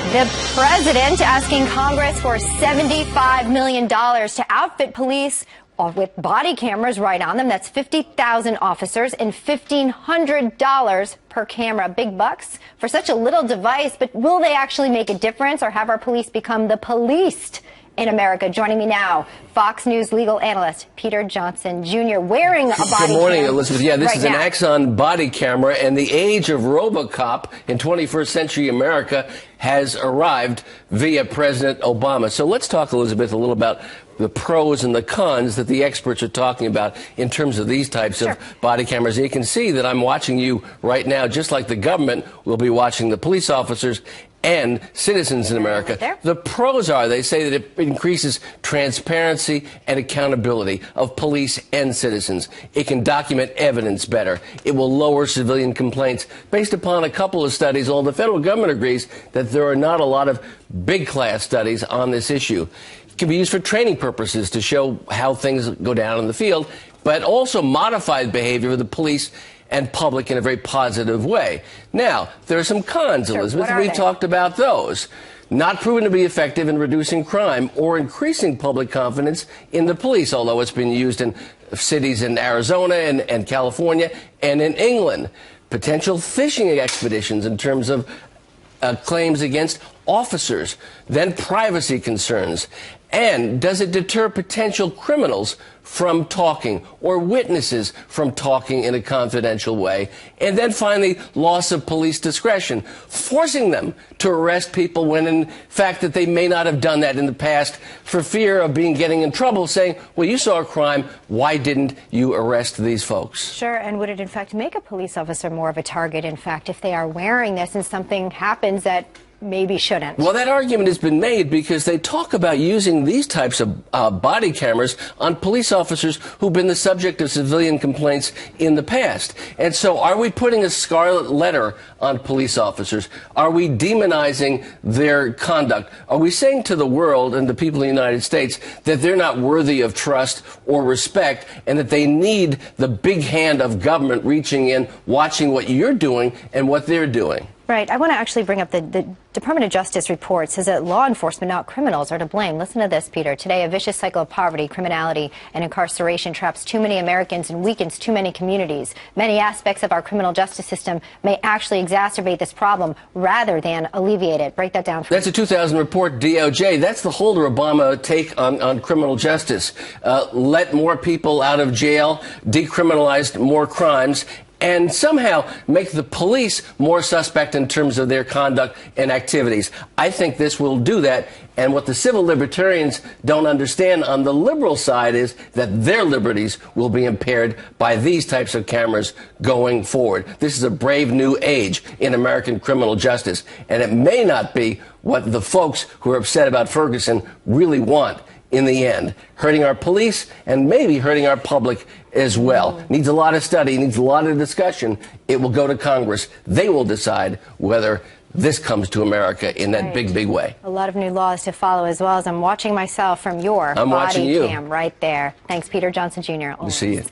The president asking Congress for $75 million to outfit police with body cameras right on them. That's 50,000 officers and $1,500 per camera. Big bucks for such a little device, but will they actually make a difference, or have our police become the policed in America? Joining me now, Fox News legal analyst Peter Johnson Jr. wearing a body cam. Good morning, Elizabeth. Yeah, this is an now. Axon body camera, and the age of RoboCop in 21st century America has arrived via President Obama. So let's talk, Elizabeth, a little about the pros and the cons that the experts are talking about in terms of these types of body cameras. And you can see that I'm watching you right now, just like the government will be watching the police officers and citizens in America. The pros are, they say that it increases transparency and accountability of police and citizens. It can document evidence better. It will lower civilian complaints based upon a couple of studies, although the federal government agrees that there are not a lot of big class studies on this issue. It can be used for training purposes to show how things go down in the field, but also modified behavior of the police and public in a very positive way. Now, there are some cons, Elizabeth. We talked about those. Not proven to be effective in reducing crime or increasing public confidence in the police, although it's been used in cities in Arizona and California and in England. Potential fishing expeditions in terms of claims against officers, then privacy concerns. And does it deter potential criminals from talking or witnesses from talking in a confidential way? And then finally, loss of police discretion, forcing them to arrest people when in fact that they may not have done that in the past for fear of getting in trouble, saying, well, you saw a crime, why didn't you arrest these folks? Sure, and would it in fact make a police officer more of a target, in fact, if they are wearing this and something happens that maybe shouldn't? Well, that argument has been made because they talk about using these types of body cameras on police officers who've been the subject of civilian complaints in the past. And so are we putting a scarlet letter on police officers? Are we demonizing their conduct? Are we saying to the world and the people in the United States that they're not worthy of trust or respect, and that they need the big hand of government reaching in, watching what you're doing and what they're doing? Right. I want to actually bring up the Department of Justice report says that law enforcement, not criminals, are to blame. Listen to this, Peter. Today, a vicious cycle of poverty, criminality, and incarceration traps too many Americans and weakens too many communities. Many aspects of our criminal justice system may actually exacerbate this problem rather than alleviate it. Break that down for me. That's a 2000 report, DOJ. That's the Holder Obama take on criminal justice. Let more people out of jail, decriminalize more crimes, and somehow make the police more suspect in terms of their conduct and activities. I think this will do that. And what the civil libertarians don't understand on the liberal side is that their liberties will be impaired by these types of cameras going forward. This is a brave new age in American criminal justice, and it may not be what the folks who are upset about Ferguson really want in the end, hurting our police and maybe hurting our public as well. Needs a lot of study, needs a lot of discussion. It will go to Congress. They will decide whether this comes to America in that big, big way. A lot of new laws to follow, as well as I'm watching myself from your body cam right there. Thanks, Peter Johnson Jr. Good to see you.